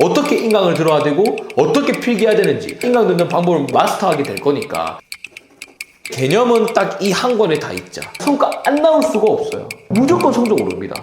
어떻게 인강을 들어야 되고 어떻게 필기해야 되는지 인강 듣는 방법을 마스터하게 될 거니까 개념은 딱 이 한 권에 다 있자. 성과 안 나올 수가 없어요. 무조건 성적 오릅니다.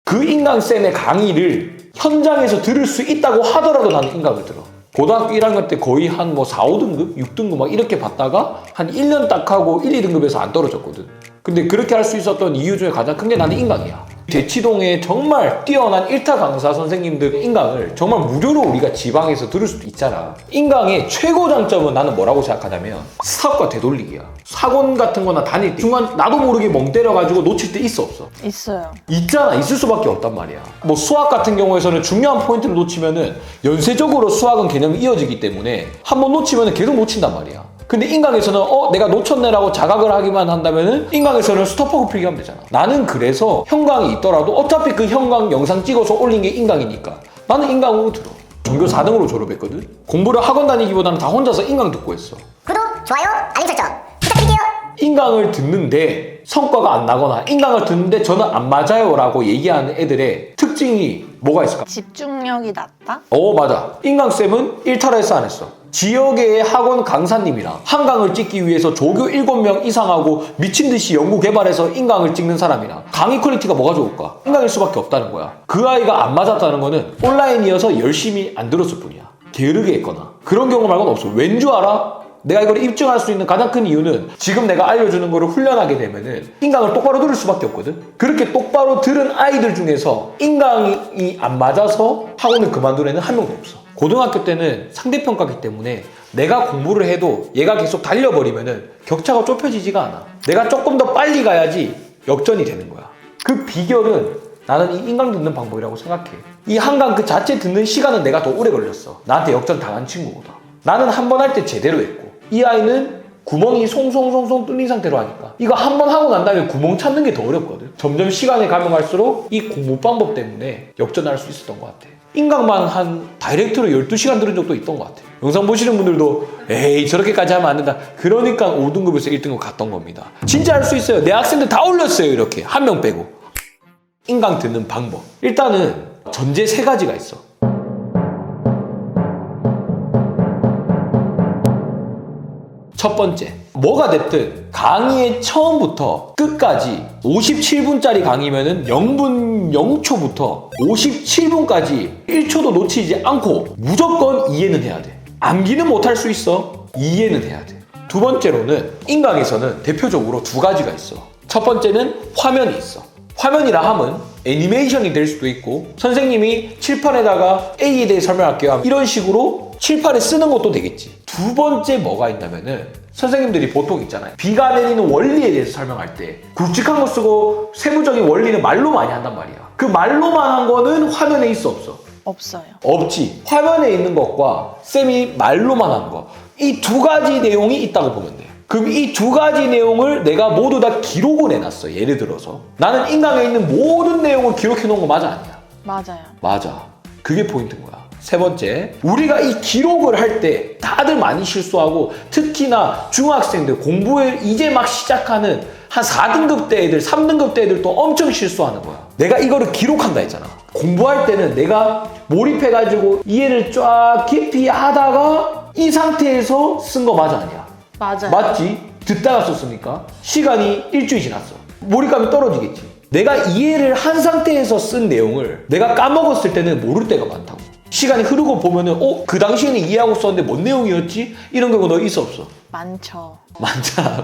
그 인강쌤의 강의를 현장에서 들을 수 있다고 하더라도 나는 인강을 들어. 고등학교 1학년 때 거의 한 4, 5등급, 6등급 막 이렇게 받다가 한 1년 딱 하고 1, 2등급에서 안 떨어졌거든. 근데 그렇게 할 수 있었던 이유 중에 가장 큰 게 나는 인강이야. 대치동에 정말 뛰어난 1타 강사 선생님들 인강을 정말 무료로 우리가 지방에서 들을 수도 있잖아. 인강의 최고 장점은 나는 뭐라고 생각하냐면 스탑과 되돌리기야. 학원 같은 거나 다닐 때 중간 나도 모르게 멍 때려가지고 놓칠 때 있어 없어? 있어요. 있잖아. 있을 수밖에 없단 말이야. 뭐 수학 같은 경우에서는 중요한 포인트를 놓치면은 연쇄적으로 수학은 개념이 이어지기 때문에 한번 놓치면은 계속 놓친단 말이야. 근데 인강에서는 내가 놓쳤네라고 자각을 하기만 한다면은 인강에서는 스톱하고 필기하면 되잖아. 나는 그래서 현강이 있더라도 어차피 그 현강 영상 찍어서 올린 게 인강이니까 나는 인강으로 들어. 전교 4등으로 졸업했거든. 공부를 학원 다니기보다는 다 혼자서 인강 듣고 했어. 구독, 좋아요, 알림 설정 부탁드릴게요. 인강을 듣는데 성과가 안 나거나 인강을 듣는데 저는 안 맞아요 라고 얘기하는 애들의 특징이 뭐가 있을까? 집중력이 낮다? 맞아. 인강쌤은 일탈을 했어 안 했어? 지역의 학원 강사님이랑 한강을 찍기 위해서 조교 7명 이상하고 미친듯이 연구 개발해서 인강을 찍는 사람이랑 강의 퀄리티가 뭐가 좋을까? 인강일 수밖에 없다는 거야. 그 아이가 안 맞았다는 거는 온라인이어서 열심히 안 들었을 뿐이야. 게으르게 했거나 그런 경우 말고는 없어. 왠 줄 알아? 내가 이걸 입증할 수 있는 가장 큰 이유는 지금 내가 알려주는 거를 훈련하게 되면은 인강을 똑바로 들을 수밖에 없거든. 그렇게 똑바로 들은 아이들 중에서 인강이 안 맞아서 학원을 그만둔 애는 한 명도 없어. 고등학교 때는 상대평가기 때문에 내가 공부를 해도 얘가 계속 달려버리면은 격차가 좁혀지지가 않아. 내가 조금 더 빨리 가야지 역전이 되는 거야. 그 비결은 나는 이 인강 듣는 방법이라고 생각해. 이 한강 그 자체 듣는 시간은 내가 더 오래 걸렸어. 나한테 역전 당한 친구보다. 나는 한 번 할 때 제대로 했고 이 아이는 구멍이 송송송송 뚫린 상태로 하니까 이거 한 번 하고 난 다음에 구멍 찾는 게 더 어렵거든. 점점 시간이 가면 갈수록 이 공부 방법 때문에 역전할 수 있었던 것 같아. 인강만 한 다이렉트로 12시간 들은 적도 있던 것 같아. 영상 보시는 분들도 에이 저렇게까지 하면 안 된다. 그러니까 5등급에서 1등급 갔던 겁니다. 진짜 할 수 있어요. 내 학생들 다 올렸어요. 이렇게 한 명 빼고. 인강 듣는 방법. 일단은 전제 3가지가 있어. 첫 번째, 뭐가 됐든 강의의 처음부터 끝까지 57분짜리 강의면은 0분 0초부터 57분까지 1초도 놓치지 않고 무조건 이해는 해야 돼. 암기는 못할 수 있어. 이해는 해야 돼. 두 번째로는 인강에서는 대표적으로 2가지가 있어. 첫 번째는 화면이 있어. 화면이라 함은 애니메이션이 될 수도 있고 선생님이 칠판에다가 A에 대해 설명할게요 이런 식으로 칠판에 쓰는 것도 되겠지. 두 번째 뭐가 있냐면은 선생님들이 보통 있잖아요. 비가 내리는 원리에 대해서 설명할 때 굵직한 거 쓰고 세부적인 원리는 말로 많이 한단 말이야. 그 말로만 한 거는 화면에 있어 없어? 없어요. 없지. 화면에 있는 것과 쌤이 말로만 한 거 이 2가지 내용이 있다고 보면 돼. 그럼 이 2가지 내용을 내가 모두 다 기록을 해놨어. 예를 들어서 나는 인강에 있는 모든 내용을 기록해 놓은 거 맞아 아니야? 맞아요. 맞아. 그게 포인트인 거야. 세 번째, 우리가 이 기록을 할 때 다들 많이 실수하고 특히나 중학생들 공부를 이제 막 시작하는 한 4등급 대 애들, 3등급 대 애들 또 엄청 실수하는 거야. 내가 이거를 기록한다 했잖아. 공부할 때는 내가 몰입해가지고 이해를 쫙 깊이 하다가 이 상태에서 쓴 거 맞아 아니야? 맞아요. 맞지? 듣다가 썼으니까 시간이 일주일 지났어. 몰입감이 떨어지겠지. 내가 이해를 한 상태에서 쓴 내용을 내가 까먹었을 때는 모를 때가 많다고. 시간이 흐르고 보면은 그 당시에는 이해하고 썼는데 뭔 내용이었지? 이런 경우 너 있어 없어? 많죠.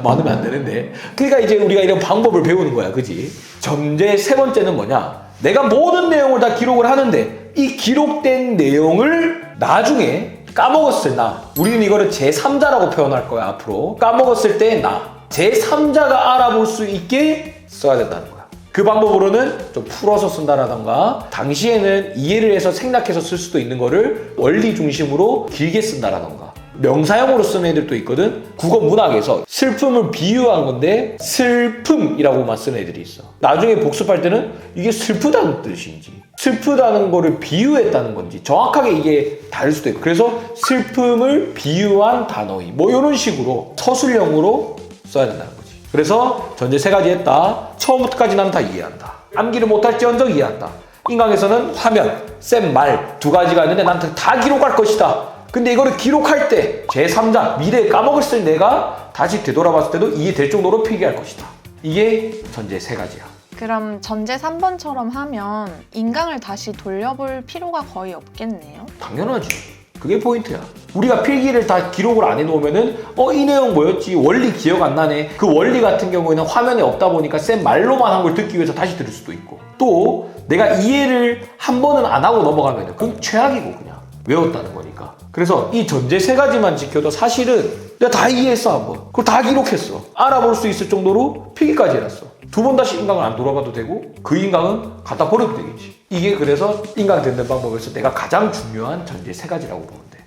많으면 안 되는데. 그러니까 이제 우리가 이런 방법을 배우는 거야. 그지? 전제 3번째는 뭐냐? 내가 모든 내용을 다 기록을 하는데 이 기록된 내용을 나중에 까먹었을 나, 우리는 이거를 제3자라고 표현할 거야. 앞으로 까먹었을 때 나, 제3자가 알아볼 수 있게 써야 된다는 거야. 그 방법으로는 좀 풀어서 쓴다라던가 당시에는 이해를 해서 생략해서 쓸 수도 있는 거를 원리 중심으로 길게 쓴다라던가 명사형으로 쓰는 애들도 있거든. 국어 문학에서 슬픔을 비유한 건데 슬픔이라고만 쓰는 애들이 있어. 나중에 복습할 때는 이게 슬프다는 뜻인지 슬프다는 거를 비유했다는 건지 정확하게 이게 다를 수도 있고 그래서 슬픔을 비유한 단어이 뭐 이런 식으로 서술형으로 써야 된다는 거지. 그래서 전제 세 가지 했다. 처음부터까지 난 다 이해한다. 암기를 못할지언정 이해한다. 인강에서는 화면, 쌤 말 두 가지가 있는데 나한테 다 기록할 것이다. 근데 이거를 기록할 때 제3자, 미래에 까먹었을 내가 다시 되돌아봤을 때도 이해될 정도로 필기할 것이다. 이게 전제 세 가지야. 그럼 전제 3번처럼 하면 인강을 다시 돌려볼 필요가 거의 없겠네요. 당연하지. 그게 포인트야. 우리가 필기를 다 기록을 안 해놓으면은 이 내용 뭐였지? 원리 기억 안 나네. 그 원리 같은 경우에는 화면에 없다 보니까 쌤 말로만 한 걸 듣기 위해서 다시 들을 수도 있고, 또 내가 이해를 한 번은 안 하고 넘어가면은 그건 최악이고 그냥 외웠다는 거니까. 그래서 이 전제 세 가지만 지켜도 사실은 내가 다 이해했어 한 번. 그걸 다 기록했어. 알아볼 수 있을 정도로 필기까지 해놨어. 두 번 다시 인강을 안 돌아봐도 되고 그 인강은 갖다 버려도 되겠지. 이게 그래서 인강 듣는 방법에서 내가 가장 중요한 전제 세 가지라고 보면 돼.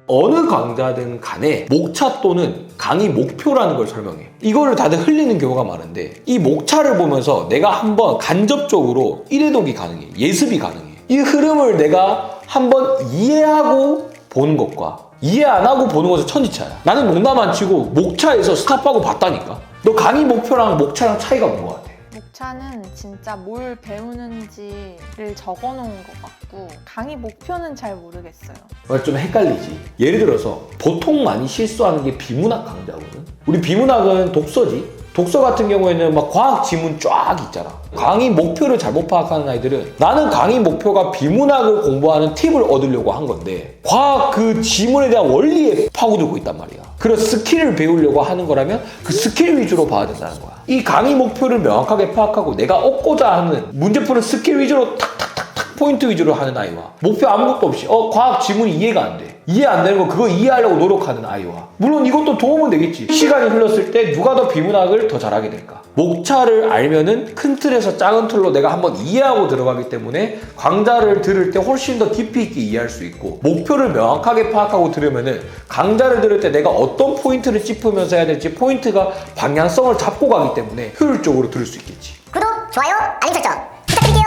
어느 강좌든 간에 목차 또는 강의 목표라는 걸 설명해. 이거를 다들 흘리는 경우가 많은데 이 목차를 보면서 내가 한번 간접적으로 일회독이 가능해. 예습이 가능해. 이 흐름을 내가 한번 이해하고 보는 것과 이해 안 하고 보는 것은 천지차야. 나는 농담 안 치고 목차에서 스탑하고 봤다니까. 너 강의 목표랑 목차랑 차이가 뭔 것 같아? 목차는 진짜 뭘 배우는지를 적어놓은 것 같고 강의 목표는 잘 모르겠어요. 좀 헷갈리지. 예를 들어서 보통 많이 실수하는 게 비문학 강좌거든. 우리 비문학은 독서지. 독서 같은 경우에는 막 과학 지문 쫙 있잖아. 강의 목표를 잘못 파악하는 아이들은 나는 강의 목표가 비문학을 공부하는 팁을 얻으려고 한 건데 과학 그 지문에 대한 원리에 파고들고 있단 말이야. 그런 스킬을 배우려고 하는 거라면 그 스킬 위주로 봐야 된다는 거야. 이 강의 목표를 명확하게 파악하고 내가 얻고자 하는 문제 푸는 스킬 위주로 탁탁탁탁 포인트 위주로 하는 아이와 목표 아무것도 없이 과학 지문이 이해가 안 돼. 이해 안 되는 거 그거 이해하려고 노력하는 아이와 물론 이것도 도움은 되겠지. 시간이 흘렀을 때 누가 더 비문학을 더 잘하게 될까? 목차를 알면은 큰 틀에서 작은 틀로 내가 한번 이해하고 들어가기 때문에 강좌를 들을 때 훨씬 더 깊이 있게 이해할 수 있고 목표를 명확하게 파악하고 들으면은 강좌를 들을 때 내가 어떤 포인트를 짚으면서 해야 될지 포인트가 방향성을 잡고 가기 때문에 효율적으로 들을 수 있겠지. 구독, 좋아요, 알림 설정 부탁드릴게요.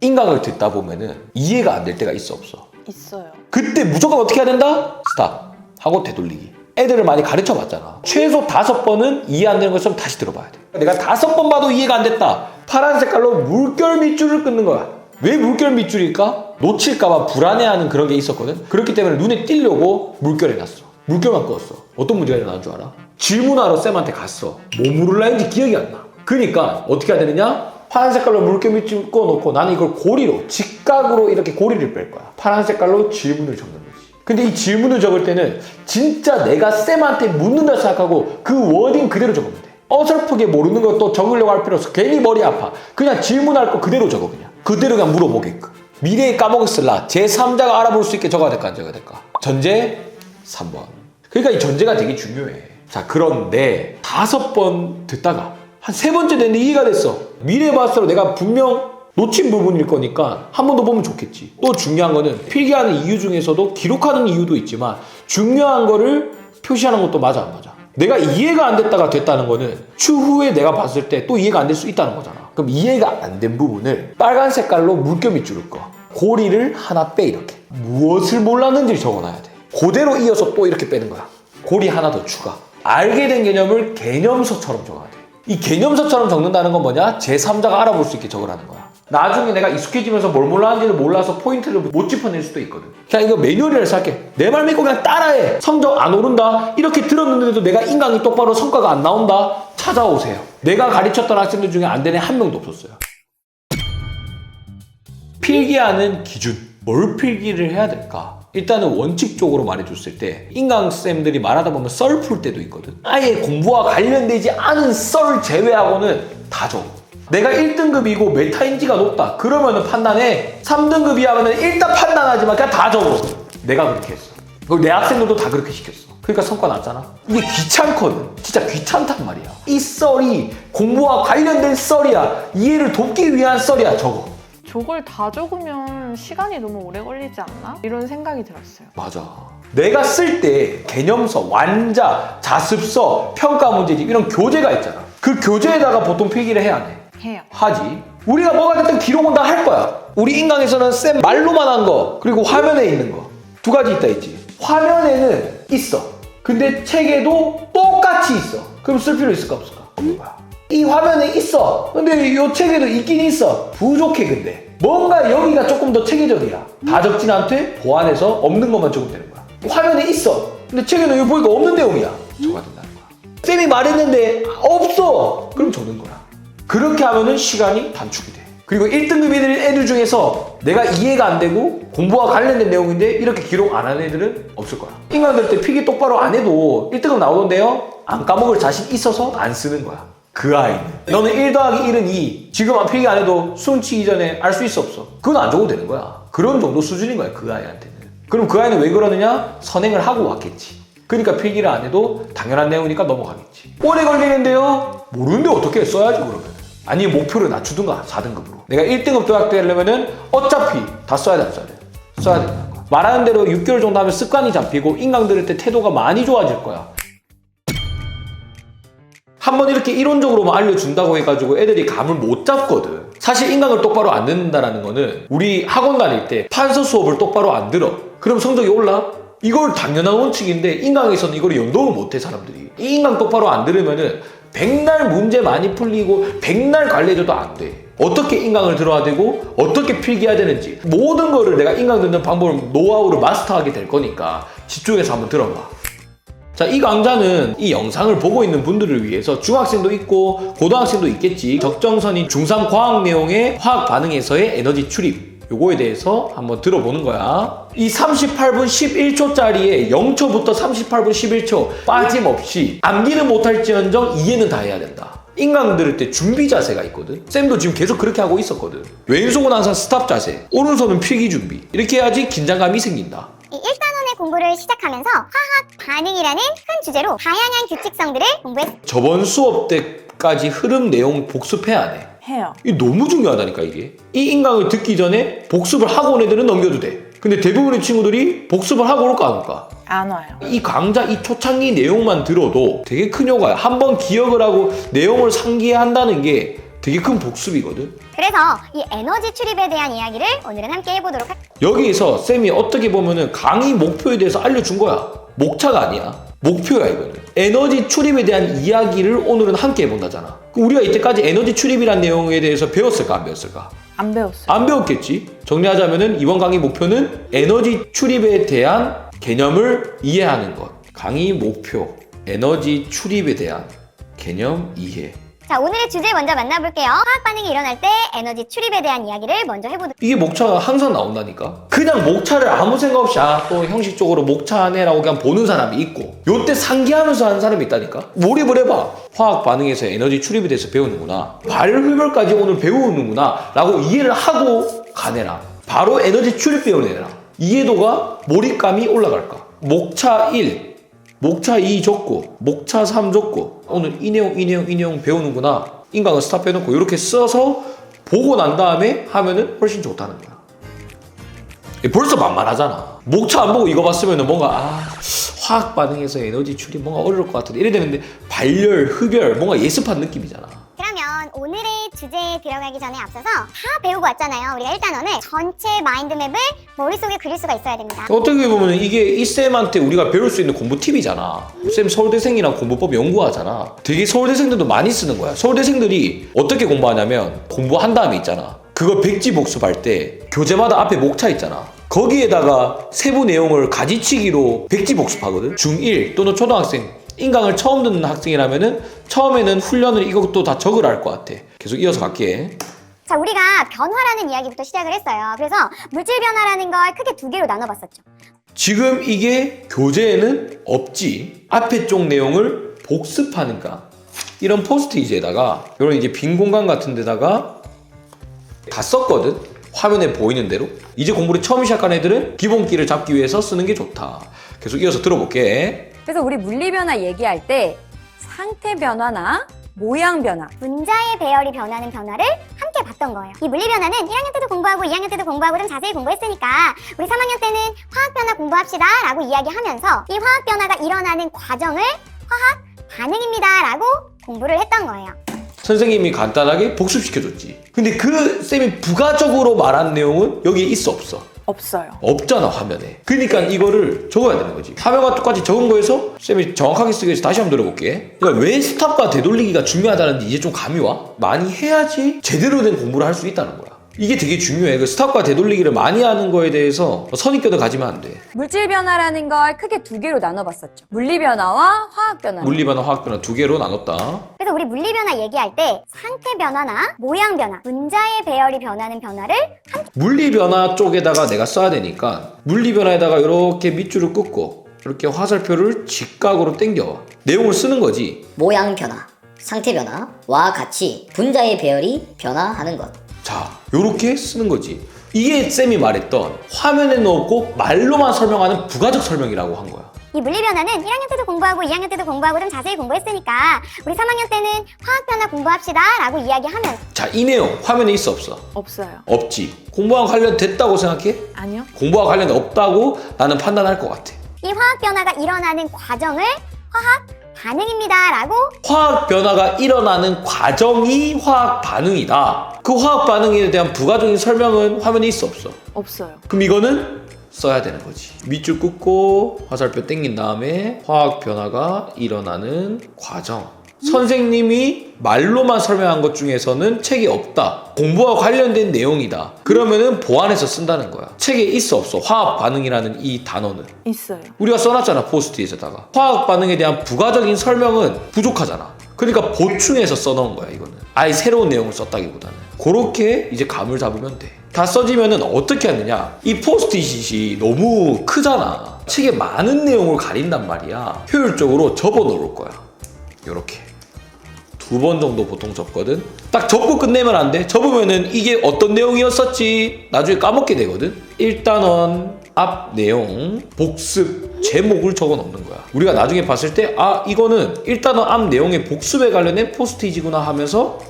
인강을 듣다 보면은 이해가 안 될 때가 있어 없어? 있어요. 그때 무조건 어떻게 해야 된다? 스탑 하고 되돌리기. 애들을 많이 가르쳐 봤잖아. 최소 5번은 이해 안 되는 것처럼 다시 들어봐야 돼. 내가 5번 봐도 이해가 안 됐다. 파란 색깔로 물결 밑줄을 끊는 거야. 왜 물결 밑줄일까? 놓칠까봐 불안해하는 그런 게 있었거든. 그렇기 때문에 눈에 띄려고 물결 해놨어. 물결만 끄었어. 어떤 문제가 일어나는 줄 알아? 질문하러 쌤한테 갔어. 뭐 물을라 했는지 기억이 안 나. 그러니까 어떻게 해야 되느냐? 파란 색깔로 물결 밑줄 꺼놓고 나는 이걸 고리로 직각으로 이렇게 고리를 뺄 거야. 파란 색깔로 질문을 적는 거지. 근데 이 질문을 적을 때는 진짜 내가 쌤한테 묻는다 생각하고 그 워딩 그대로 적으면 돼. 어설프게 모르는 것도 적으려고 할 필요 없어. 괜히 머리 아파. 그냥 질문할 거 그대로 적어. 그대로 그냥 물어보게끔. 미래에 까먹었을라 제3자가 알아볼 수 있게 적어야 될까 안 적어야 될까? 전제 3번. 그러니까 이 전제가 되게 중요해. 자, 그런데 5번 듣다가 한 3번째 됐는데 이해가 됐어. 미래 봤을 때 내가 분명 놓친 부분일 거니까 한 번 더 보면 좋겠지. 또 중요한 거는 필기하는 이유 중에서도 기록하는 이유도 있지만 중요한 거를 표시하는 것도 맞아 안 맞아? 내가 이해가 안 됐다가 됐다는 거는 추후에 내가 봤을 때 또 이해가 안 될 수 있다는 거잖아. 그럼 이해가 안 된 부분을 빨간 색깔로 물결 밑줄을 꺼. 고리를 하나 빼 이렇게. 무엇을 몰랐는지 적어놔야 돼. 그대로 이어서 또 이렇게 빼는 거야. 고리 하나 더 추가. 알게 된 개념을 개념서처럼 적어야 돼. 이 개념서처럼 적는다는 건 뭐냐? 제3자가 알아볼 수 있게 적으라는 거야. 나중에 내가 익숙해지면서 뭘 몰랐는지를 몰라서 포인트를 못 짚어낼 수도 있거든. 그냥 이거 매뉴얼이라 생각해. 내 말 믿고 그냥 따라해. 성적 안 오른다. 이렇게 들었는데도 내가 인강이 똑바로 성과가 안 나온다. 찾아오세요. 내가 가르쳤던 학생들 중에 안 되는 한 명도 없었어요. 필기하는 기준. 뭘 필기를 해야 될까? 일단은 원칙적으로 말해줬을 때 인강쌤들이 말하다 보면 썰 풀 때도 있거든. 아예 공부와 관련되지 않은 썰 제외하고는 다 적어. 내가 1등급이고 메타인지가 높다. 그러면은 판단해. 3등급이 하면은 일단 판단하지만 그냥 다 적어. 내가 그렇게 했어. 그리고 내 학생들도 다 그렇게 시켰어. 그러니까 성과 났잖아. 이게 귀찮거든. 진짜 귀찮단 말이야. 이 썰이 공부와 관련된 썰이야. 이해를 돕기 위한 썰이야. 적어. 저걸 다 적으면 시간이 너무 오래 걸리지 않나? 이런 생각이 들었어요. 맞아. 내가 쓸 때 개념서, 완자, 자습서, 평가 문제집 이런 교재가 있잖아. 그 교재에다가 보통 필기를 해야 돼. 해요. 하지. 우리가 뭐가 됐든 기록은 다 할 거야. 우리 인강에서는 쌤 말로만 한 거 그리고 화면에 있는 거 두 가지 있다 했지. 화면에는 있어. 근데 책에도 똑같이 있어. 그럼 쓸 필요 있을까 없을까? 없는 거야. 이 화면에 있어. 근데 이 책에도 있긴 있어. 부족해 근데. 뭔가 여기가 조금 더 체계적이야. 다 적진 않되 보완해서 없는 것만 적으면 되는 거야. 화면에 있어. 근데 책에는 여기 보니까 없는 내용이야. 적어야 된다는 거야. 쌤이 말했는데 없어. 그럼 적는 거야. 그렇게 하면은 시간이 단축이 돼. 그리고 1등급 애들 중에서 내가 이해가 안 되고 공부와 관련된 내용인데 이렇게 기록 안 하는 애들은 없을 거야. 인강들 때 필기 똑바로 안 해도 1등급 나오던데요? 안 까먹을 자신 있어서 안 쓰는 거야. 그 아이는. 너는 1 더하기 1은 2. 지금 필기 안 해도 수능 치기 전에 알 수 있어 없어? 그건 안 적어도 되는 거야. 그런 정도 수준인 거야 그 아이한테는. 그럼 그 아이는 왜 그러느냐? 선행을 하고 왔겠지. 그러니까 필기를 안 해도 당연한 내용이니까 넘어가겠지. 오래 걸리는데요? 모르는데 어떻게 써야지 그러면. 아니면 목표를 낮추든가 4등급으로. 내가 1등급 도약 되려면은 어차피 다 써야 돼, 안 써야 돼? 써야 된다는 거야. 말하는 대로 6개월 정도 하면 습관이 잡히고 인강 들을 때 태도가 많이 좋아질 거야. 한번 이렇게 이론적으로만 알려준다고 해가지고 애들이 감을 못 잡거든. 사실 인강을 똑바로 안 듣는다라는 거는 우리 학원 다닐 때 판서 수업을 똑바로 안 들어. 그럼 성적이 올라? 이걸 당연한 원칙인데 인강에서는 이걸 연동을 못해 사람들이. 이 인강 똑바로 안 들으면은 백날 문제 많이 풀리고 백날 관리해줘도 안 돼. 어떻게 인강을 들어야 되고 어떻게 필기해야 되는지 모든 거를 내가 인강 듣는 방법을 노하우를 마스터하게 될 거니까 집중해서 한번 들어봐. 자, 이 강좌는 이 영상을 보고 있는 분들을 위해서 중학생도 있고 고등학생도 있겠지. 적정선인 중3 과학 내용의 화학 반응에서의 에너지 출입, 요거에 대해서 한번 들어보는 거야. 이 38분 11초짜리에 0초부터 38분 11초 빠짐없이 암기는 못할지언정 이해는 다 해야 된다. 인강 들을 때 준비 자세가 있거든. 쌤도 지금 계속 그렇게 하고 있었거든. 왼손은 항상 스탑 자세, 오른손은 필기 준비. 이렇게 해야지 긴장감이 생긴다. 이 1단원의 공부를 시작하면서 화학 반응이라는 큰 주제로 다양한 규칙성들을 공부했습니다. 저번 수업 때까지 흐름 내용 복습해야 안 해. 해요. 이게 너무 중요하다니까 이게. 이 인강을 듣기 전에 복습을 하고 온 애들은 넘겨도 돼. 근데 대부분의 친구들이 복습을 하고 올까 안 올까? 안 와요. 이 강좌 이 초창기 내용만 들어도 되게 큰 효과야. 한번 기억을 하고 내용을 상기한다는 게 되게 큰 복습이거든. 그래서 이 에너지 출입에 대한 이야기를 오늘은 함께 해보도록 할게요. 여기에서 쌤이 어떻게 보면은 강의 목표에 대해서 알려준 거야. 목차가 아니야. 목표야 이거는. 에너지 출입에 대한 이야기를 오늘은 함께 해본다잖아. 그럼 우리가 이때까지 에너지 출입이란 내용에 대해서 배웠을까 안 배웠을까? 안 배웠어요. 안 배웠겠지. 정리하자면은 이번 강의 목표는 에너지 출입에 대한 개념을 이해하는 것. 강의 목표, 에너지 출입에 대한 개념 이해. 자, 오늘의 주제 먼저 만나볼게요. 화학 반응이 일어날 때 에너지 출입에 대한 이야기를 먼저 해보도록. 이게 목차가 항상 나온다니까. 그냥 목차를 아무 생각 없이 또 형식적으로 목차네라고 그냥 보는 사람이 있고 요때 상기하면서 하는 사람이 있다니까. 몰입을 해봐. 화학 반응에서 에너지 출입에 대해서 배우는구나. 발효별까지 오늘 배우는구나 라고 이해를 하고 가내라. 바로 에너지 출입 배우내라. 이해도가 몰입감이 올라갈까. 목차 1 목차 2 적고 목차 3 적고 오늘 이 내용 배우는구나. 인강을 스탑해놓고 이렇게 써서 보고 난 다음에 하면은 훨씬 좋다는 거야. 벌써 만만하잖아. 목차 안 보고 이거 봤으면 뭔가 화학 반응에서 에너지 출입 뭔가 어려울 것 같은데 이래 되는데 발열, 흡열 뭔가 예습한 느낌이잖아. 그러면 오늘의 주제에 들어가기 전에 앞서서 다 배우고 왔잖아요. 우리가 1단원을 전체 마인드맵을 머릿속에 그릴 수가 있어야 됩니다. 어떻게 보면 이게 이 쌤한테 우리가 배울 수 있는 공부 팁이잖아. 쌤 서울대생이랑 공부법 연구하잖아. 되게 서울대생들도 많이 쓰는 거야. 서울대생들이 어떻게 공부하냐면 공부한 다음에 있잖아. 그거 백지 복습할 때 교재마다 앞에 목차 있잖아. 거기에다가 세부 내용을 가지치기로 백지 복습하거든. 중1 또는 초등학생 인강을 처음 듣는 학생이라면은 처음에는 훈련을 이것도 다 적으라 할 것 같아. 계속 이어서 갈게. 자, 우리가 변화라는 이야기부터 시작을 했어요. 그래서 물질 변화라는 걸 크게 두 개로 나눠봤었죠. 지금 이게 교재에는 없지. 앞에 쪽 내용을 복습하는가. 이런 포스트잇에다가 이런 이제 빈 공간 같은 데다가 다 썼거든. 화면에 보이는 대로. 이제 공부를 처음 시작한 애들은 기본기를 잡기 위해서 쓰는 게 좋다. 계속 이어서 들어볼게. 그래서 우리 물리 변화 얘기할 때 상태 변화나 모양 변화, 분자의 배열이 변하는 변화를 함께 봤던 거예요. 이 물리 변화는 1학년 때도 공부하고 2학년 때도 공부하고 좀 자세히 공부했으니까 우리 3학년 때는 화학 변화 공부합시다 라고 이야기하면서 이 화학 변화가 일어나는 과정을 화학 반응입니다 라고 공부를 했던 거예요. 선생님이 간단하게 복습시켜줬지. 근데 그 쌤이 부가적으로 말한 내용은 여기에 있어 없어? 없어요. 없잖아 화면에. 그러니까 이거를 적어야 되는 거지. 화면과 똑같이 적은 거에서 쌤이 정확하게 쓰기 위해서 다시 한번 들어볼게. 그러니까 왜 스탑과 되돌리기가 중요하다는지 이제 좀 감이 와? 많이 해야지 제대로 된 공부를 할 수 있다는 거야. 이게 되게 중요해. 그 스탑과 되돌리기를 많이 하는 거에 대해서 선입견을 가지면 안 돼. 물질 변화라는 걸 크게 두 개로 나눠봤었죠. 물리 변화와 화학 변화. 물리 변화, 화학 변화 두 개로 나눴다. 그래서 우리 물리 변화 얘기할 때 상태 변화나 모양 변화, 분자의 배열이 변하는 변화를 물리 변화 쪽에다가 내가 써야 되니까 물리 변화에다가 이렇게 밑줄을 긋고 이렇게 화살표를 직각으로 당겨 내용을 쓰는 거지. 모양 변화, 상태 변화와 같이 분자의 배열이 변화하는 것. 자, 요렇게 쓰는 거지. 이게 쌤이 말했던 화면에 넣고 말로만 설명하는 부가적 설명이라고 한 거야. 이 물리 변화는 1학년 때도 공부하고 2학년 때도 공부하고 좀 자세히 공부했으니까 우리 3학년 때는 화학 변화 공부합시다 라고 이야기하면 자, 이 내용 화면에 있어 없어? 없어요. 없지. 공부와 관련됐다고 생각해? 아니요. 공부와 관련 없다고 나는 판단할 것 같아. 이 화학 변화가 일어나는 과정을 화학 반응입니다 라고 화학 변화가 일어나는 과정이 화학 반응이다. 그 화학 반응에 대한 부가적인 설명은 화면에 있어 없어? 없어요. 그럼 이거는 써야 되는 거지. 밑줄 긋고 화살표 당긴 다음에 화학 변화가 일어나는 과정. 선생님이 말로만 설명한 것 중에서는 책에 없다. 공부와 관련된 내용이다. 그러면은 보완해서 쓴다는 거야. 책에 있어 없어? 화학 반응이라는 이 단어는. 있어요. 우리가 써놨잖아, 포스트잇에다가. 화학 반응에 대한 부가적인 설명은 부족하잖아. 그러니까 보충해서 써놓은 거야, 이거는. 아예 새로운 내용을 썼다기보다는. 그렇게 이제 감을 잡으면 돼. 다 써지면은 어떻게 하느냐? 이 포스트잇이 너무 크잖아. 책에 많은 내용을 가린단 말이야. 효율적으로 접어 놓을 거야. 요렇게. 2번 정도 보통 접거든. 딱 접고 끝내면 안 돼. 접으면은 이게 어떤 내용이었었지 나중에 까먹게 되거든. 일단은 앞 내용 복습 제목을 적어 놓는 거야. 우리가 나중에 봤을 때 아 이거는 일단은 앞 내용의 복습에 관련된 포스트잇이구나 하면서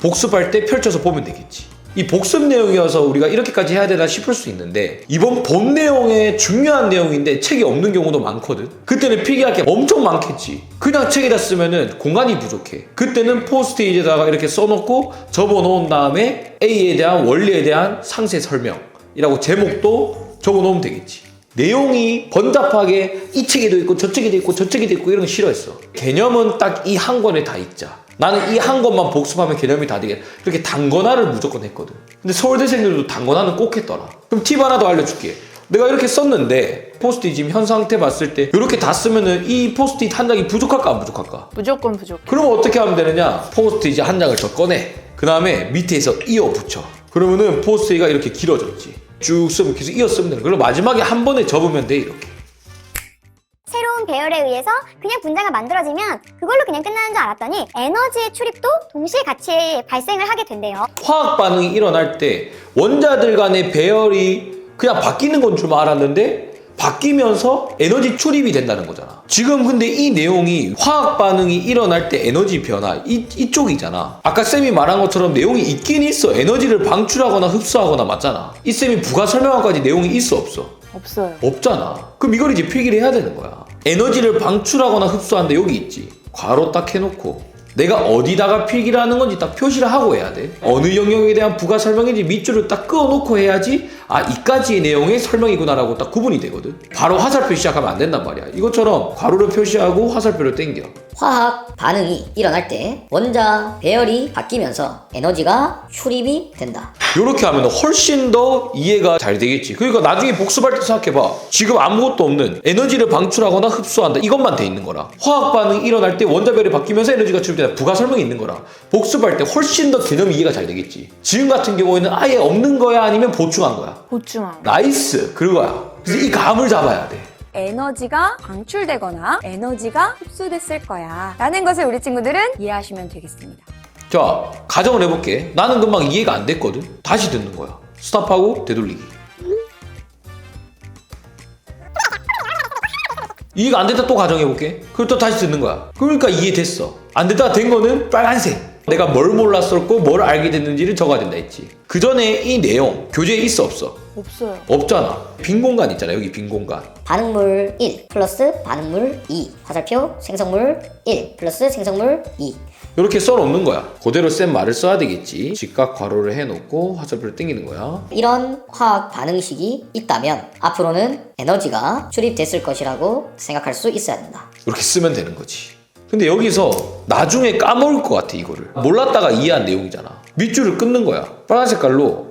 복습할 때 펼쳐서 보면 되겠지. 이 복습 내용이어서 우리가 이렇게까지 해야 되나 싶을 수 있는데 이번 본 내용의 중요한 내용인데 책이 없는 경우도 많거든. 그때는 필기할 게 엄청 많겠지. 그냥 책에다 쓰면은 공간이 부족해. 그때는 포스트잇에다가 이렇게 써놓고 접어놓은 다음에 A에 대한 원리에 대한 상세 설명이라고 제목도 적어놓으면 되겠지. 내용이 번잡하게 이 책에도 있고 저 책에도 있고 저 책에도 있고 이런 거 싫어했어. 개념은 딱 이 한 권에 다 있자. 나는 이 한 권만 복습하면 개념이 다 되게 이렇게 단권화를 무조건 했거든. 근데 서울대생들도 단권화는 꼭 했더라. 그럼 팁 하나 더 알려줄게. 내가 이렇게 썼는데 포스트잇 지금 현 상태 봤을 때 이렇게 다 쓰면은 이 포스트잇 한 장이 부족할까 안 부족할까? 무조건 부족해. 그러면 어떻게 하면 되느냐? 포스트잇 한 장을 더 꺼내. 그 다음에 밑에서 이어 붙여. 그러면은 포스트잇가 이렇게 길어졌지. 쭉 쓰면 계속 이어 쓰면 되는. 그리고 마지막에 한 번에 접으면 돼 이렇게. 새로운 배열에 의해서 그냥 분자가 만들어지면 그걸로 그냥 끝나는 줄 알았더니 에너지의 출입도 동시에 같이 발생을 하게 된대요. 화학 반응이 일어날 때 원자들 간의 배열이 그냥 바뀌는 건 줄 알았는데 바뀌면서 에너지 출입이 된다는 거잖아. 지금 근데 이 내용이 화학 반응이 일어날 때 에너지 변화 이쪽이잖아. 아까 쌤이 말한 것처럼 내용이 있긴 있어. 에너지를 방출하거나 흡수하거나 맞잖아. 이 쌤이 부가 설명한까지 내용이 있어 없어? 없어요. 없잖아. 그럼 이걸 이제 필기를 해야 되는 거야. 에너지를 방출하거나 흡수하는데 여기 있지. 괄호 딱 해놓고 내가 어디다가 필기를 하는 건지 딱 표시를 하고 해야 돼. 어느 영역에 대한 부가 설명인지 밑줄을 딱 그어놓고 해야지 아 이까지의 내용의 설명이구나라고 딱 구분이 되거든. 바로 화살표 시작하면 안 된단 말이야. 이것처럼 괄호를 표시하고 화살표를 당겨. 화학 반응이 일어날 때 원자 배열이 바뀌면서 에너지가 출입이 된다. 이렇게 하면 훨씬 더 이해가 잘 되겠지. 그러니까 나중에 복습할 때 생각해봐. 지금 아무것도 없는 에너지를 방출하거나 흡수한다 이것만 돼 있는 거라. 화학 반응이 일어날 때 원자별이 바뀌면서 에너지가 출입된다 부가 설명이 있는 거라. 복습할 때 훨씬 더 개념 이해가 잘 되겠지. 지금 같은 경우에는 아예 없는 거야 아니면 보충한 거야? 보충함. 나이스 그거야. 그래서 이 감을 잡아야 돼. 에너지가 방출되거나 에너지가 흡수됐을 거야 라는 것을 우리 친구들은 이해하시면 되겠습니다. 자 가정을 해볼게. 나는 금방 이해가 안 됐거든. 다시 듣는 거야. 스탑하고 되돌리기. 이해가 안 됐다 또 가정해볼게. 그리고 또 다시 듣는 거야. 그러니까 이해됐어. 안 됐다 된 거는 빨간색. 내가 뭘 몰랐었고 뭘 알게 됐는지를 적어야 된다 했지. 그 전에 이 내용 교재에 있어 없어? 없어요. 없잖아. 빈 공간 있잖아. 여기 빈 공간. 반응물 1 플러스 반응물 2 화살표 생성물 1 플러스 생성물 2 이렇게 써놓는 거야. 그대로 쌤 말을 써야 되겠지. 직각 괄호를 해놓고 화살표를 당기는 거야. 이런 화학 반응식이 있다면 앞으로는 에너지가 출입됐을 것이라고 생각할 수 있어야 된다. 이렇게 쓰면 되는 거지. 근데 여기서 나중에 까먹을 것 같아. 이거를 몰랐다가 이해한 내용이잖아. 밑줄을 끊는 거야. 빨간 색깔로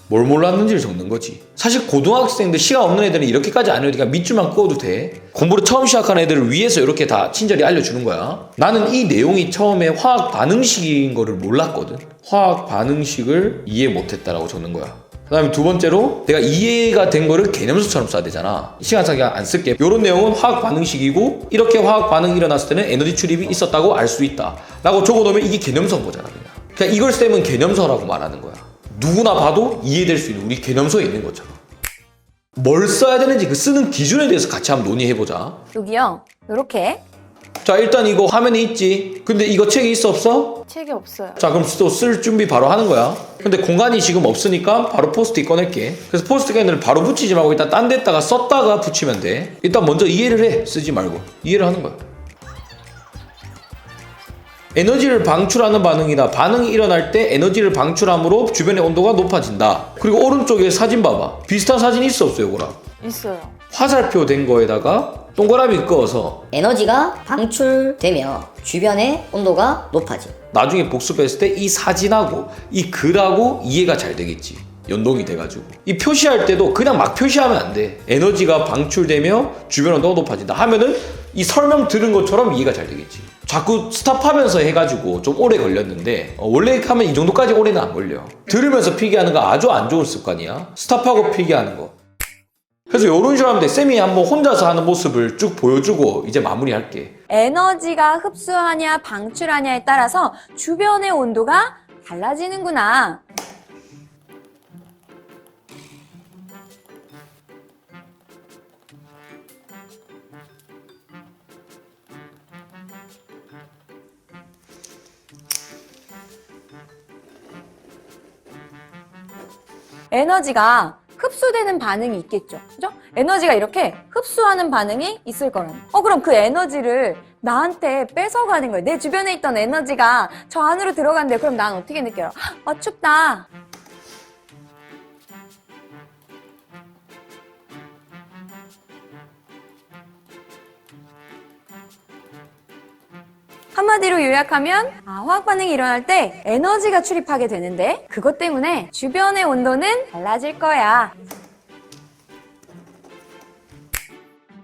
뭘 몰랐는지를 적는 거지. 사실 고등학생들 시간 없는 애들은 이렇게까지 안 해도 그냥 밑줄만 그어도 돼. 공부를 처음 시작하는 애들을 위해서 이렇게 다 친절히 알려주는 거야. 나는 이 내용이 처음에 화학 반응식인 거를 몰랐거든. 화학 반응식을 이해 못했다라고 적는 거야. 그 다음에 두 번째로 내가 이해가 된 거를 개념서처럼 써야 되잖아. 시간상 그냥 안 쓸게. 이런 내용은 화학 반응식이고 이렇게 화학 반응이 일어났을 때는 에너지 출입이 있었다고 알 수 있다 라고 적어놓으면 이게 개념서인 거잖아. 그냥 이걸 쌤은 개념서라고 말하는 거야. 누구나 봐도 이해될 수 있는 우리 개념서에 있는 것처럼. 뭘 써야 되는지 그 쓰는 기준에 대해서 같이 한번 논의해보자. 여기요. 이렇게. 자, 일단 이거 화면에 있지. 근데 이거 책에 있어 없어? 책이 없어요. 자, 그럼 또 쓸 준비 바로 하는 거야. 근데 공간이 지금 없으니까 바로 포스트잇 꺼낼게. 그래서 포스트잇을 바로 붙이지 말고 일단 딴 데다가 썼다가 붙이면 돼. 일단 먼저 이해를 해. 쓰지 말고. 이해를 하는 거야. 에너지를 방출하는 반응이다. 반응이 일어날 때 에너지를 방출함으로 주변의 온도가 높아진다. 그리고 오른쪽에 사진 봐봐. 비슷한 사진이 있어 없어요, 이거랑? 있어요. 화살표 된 거에다가 동그라미 그어서 에너지가 방출되며 주변의 온도가 높아짐. 나중에 복습했을 때 이 사진하고 이 글하고 이해가 잘 되겠지. 연동이 돼가지고. 이 표시할 때도 그냥 막 표시하면 안 돼. 에너지가 방출되며 주변 온도가 높아진다 하면은 이 설명 들은 것처럼 이해가 잘 되겠지. 자꾸 스탑하면서 해가지고 좀 오래 걸렸는데 원래 하면 이 정도까지 오래는 안 걸려. 들으면서 필기하는 거 아주 안 좋은 습관이야. 스탑하고 필기하는 거. 그래서 이런 식으로 하면 돼. 쌤이 한번 혼자서 하는 모습을 쭉 보여주고 이제 마무리할게. 에너지가 흡수하냐 방출하냐에 따라서 주변의 온도가 달라지는구나. 에너지가 흡수되는 반응이 있겠죠. 그죠? 에너지가 이렇게 흡수하는 반응이 있을 거라는. 그럼 그 에너지를 나한테 뺏어가는 거예요. 내 주변에 있던 에너지가 저 안으로 들어간대요. 그럼 난 어떻게 느껴요? 춥다. 한마디로 요약하면 화학 반응이 일어날 때 에너지가 출입하게 되는데 그것 때문에 주변의 온도는 달라질 거야.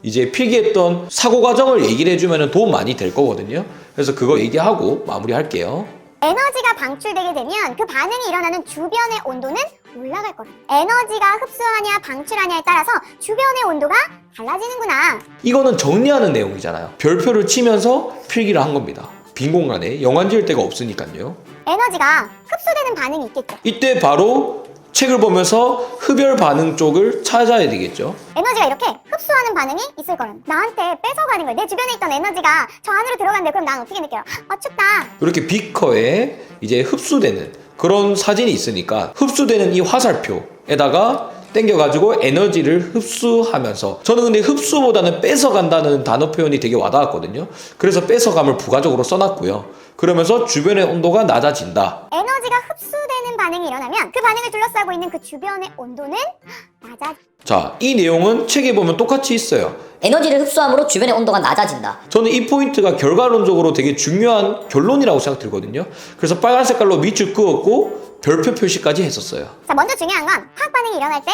이제 필기했던 사고 과정을 얘기를 해주면 도움 많이 될 거거든요. 그래서 그거 얘기하고 마무리할게요. 에너지가 방출되게 되면 그 반응이 일어나는 주변의 온도는 올라갈 거라. 에너지가 흡수하냐 방출하냐에 따라서 주변의 온도가 달라지는구나. 이거는 정리하는 내용이잖아요. 별표를 치면서 필기를 한 겁니다. 빈 공간에 영안 지을 데가 없으니까요. 에너지가 흡수되는 반응이 있겠죠. 이때 바로 책을 보면서 흡열 반응 쪽을 찾아야 되겠죠. 에너지가 이렇게 흡수하는 반응이 있을 거라는. 나한테 뺏어가는 거예요. 내 주변에 있던 에너지가 저 안으로 들어간대. 그럼 난 어떻게 느껴요? 춥다. 이렇게 비커에 이제 흡수되는 그런 사진이 있으니까 흡수되는 이 화살표에다가 땡겨가지고 에너지를 흡수하면서, 저는 근데 흡수보다는 뺏어간다는 단어 표현이 되게 와닿았거든요. 그래서 뺏어감을 부가적으로 써놨고요. 그러면서 주변의 온도가 낮아진다. 에너지가 흡수되는 반응이 일어나면 그 반응을 둘러싸고 있는 그 주변의 온도는 자, 이 내용은 책에 보면 똑같이 있어요. 에너지를 흡수함으로 주변의 온도가 낮아진다. 저는 이 포인트가 결과론적으로 되게 중요한 결론이라고 생각들거든요. 그래서 빨간 색깔로 밑줄 그었고 별표 표시까지 했었어요. 자, 먼저 중요한 건 화학 반응이 일어날 때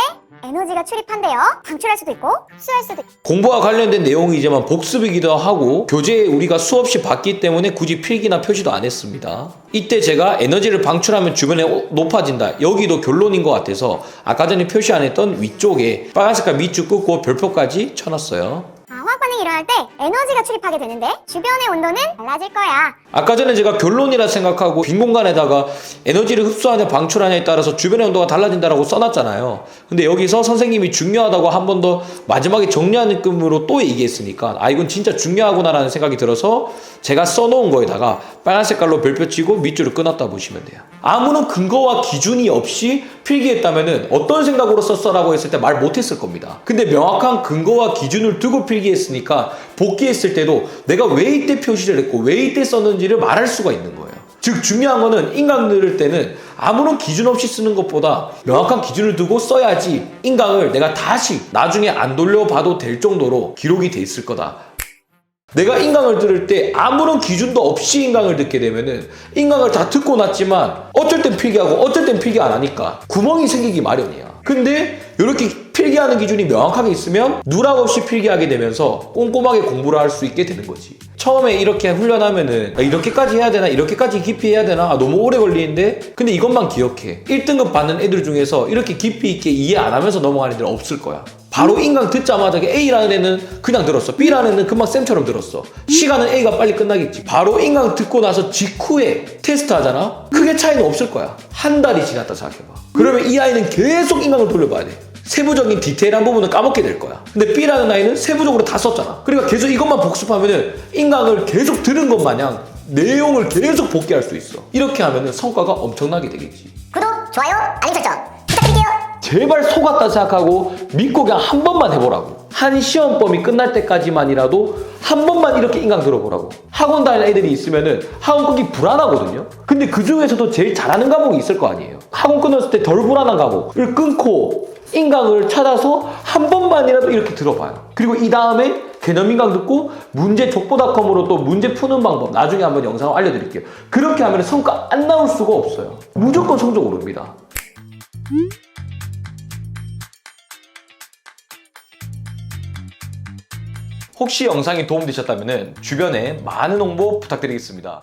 에너지가 출입한대요. 방출할 수도 있고 흡수할 수도 있고. 공부와 관련된 내용이지만 복습이기도 하고 교재에 우리가 수없이 봤기 때문에 굳이 필기나 표시도 안 했습니다. 이때 제가 에너지를 방출하면 주변에 높아진다, 여기도 결론인 것 같아서 아까 전에 표시 안 했던 위쪽에 빨간 색깔 밑줄 긋고 별표까지 쳐놨어요. 화학 반응이 일어날 때 에너지가 출입하게 되는데 주변의 온도는 달라질 거야. 아까 전에 제가 결론이라 생각하고 빈 공간에다가 에너지를 흡수하냐 방출하냐에 따라서 주변의 온도가 달라진다라고 써놨잖아요. 근데 여기서 선생님이 중요하다고 한 번 더 마지막에 정리하는 느낌으로 또 얘기했으니까 이건 진짜 중요하구나라는 생각이 들어서 제가 써놓은 거에다가 빨간 색깔로 별표 치고 밑줄을 끊었다 보시면 돼요. 아무런 근거와 기준이 없이 필기했다면은 어떤 생각으로 썼어라고 했을 때 말 못했을 겁니다. 근데 명확한 근거와 기준을 두고 필기했으니까 있으니까 복귀했을 때도 내가 왜 이때 표시를 했고 왜 이때 썼는지를 말할 수가 있는 거예요. 즉 중요한 거는 인강 넣을 때는 아무런 기준 없이 쓰는 것보다 명확한 기준을 두고 써야지 인강을 내가 다시 나중에 안 돌려봐도 될 정도로 기록이 돼 있을 거다. 내가 인강을 들을 때 아무런 기준도 없이 인강을 듣게 되면은 인강을 다 듣고 났지만 어쩔 땐 필기하고 어쩔 땐 필기 안 하니까 구멍이 생기기 마련이야. 근데 이렇게 필기하는 기준이 명확하게 있으면 누락 없이 필기하게 되면서 꼼꼼하게 공부를 할 수 있게 되는 거지. 처음에 이렇게 훈련하면은 이렇게까지 해야 되나 이렇게까지 깊이 해야 되나 너무 오래 걸리는데 근데 이것만 기억해. 1등급 받는 애들 중에서 이렇게 깊이 있게 이해 안 하면서 넘어가는 애들 없을 거야. 바로 인강 듣자마자 A라는 애는 그냥 들었어. B라는 애는 금방 쌤처럼 들었어. 시간은 A가 빨리 끝나겠지. 바로 인강 듣고 나서 직후에 테스트 하잖아? 크게 차이는 없을 거야. 한 달이 지났다 생각해봐. 그러면 이 아이는 계속 인강을 돌려봐야 돼. 세부적인 디테일한 부분은 까먹게 될 거야. 근데 B라는 아이는 세부적으로 다 썼잖아. 그러니까 계속 이것만 복습하면은 인강을 계속 들은 것 마냥 내용을 계속 복귀할 수 있어. 이렇게 하면은 성과가 엄청나게 되겠지. 구독, 좋아요, 알림 설정 부탁드릴게요. 제발 속았다 생각하고 믿고 그냥 한 번만 해보라고. 한 시험범위 끝날 때까지만이라도 한 번만 이렇게 인강 들어보라고. 학원 다니는 애들이 있으면은 학원 끊기 불안하거든요. 근데 그 중에서도 제일 잘하는 과목이 있을 거 아니에요. 학원 끊었을 때 덜 불안한 과목을 끊고 인강을 찾아서 한 번만이라도 이렇게 들어봐요. 그리고 이 다음에 개념 인강 듣고 문제 족보닷컴으로 또 문제 푸는 방법 나중에 한번 영상을 알려드릴게요. 그렇게 하면 성과 안 나올 수가 없어요. 무조건 성적 오릅니다. 혹시 영상이 도움되셨다면 주변에 많은 홍보 부탁드리겠습니다.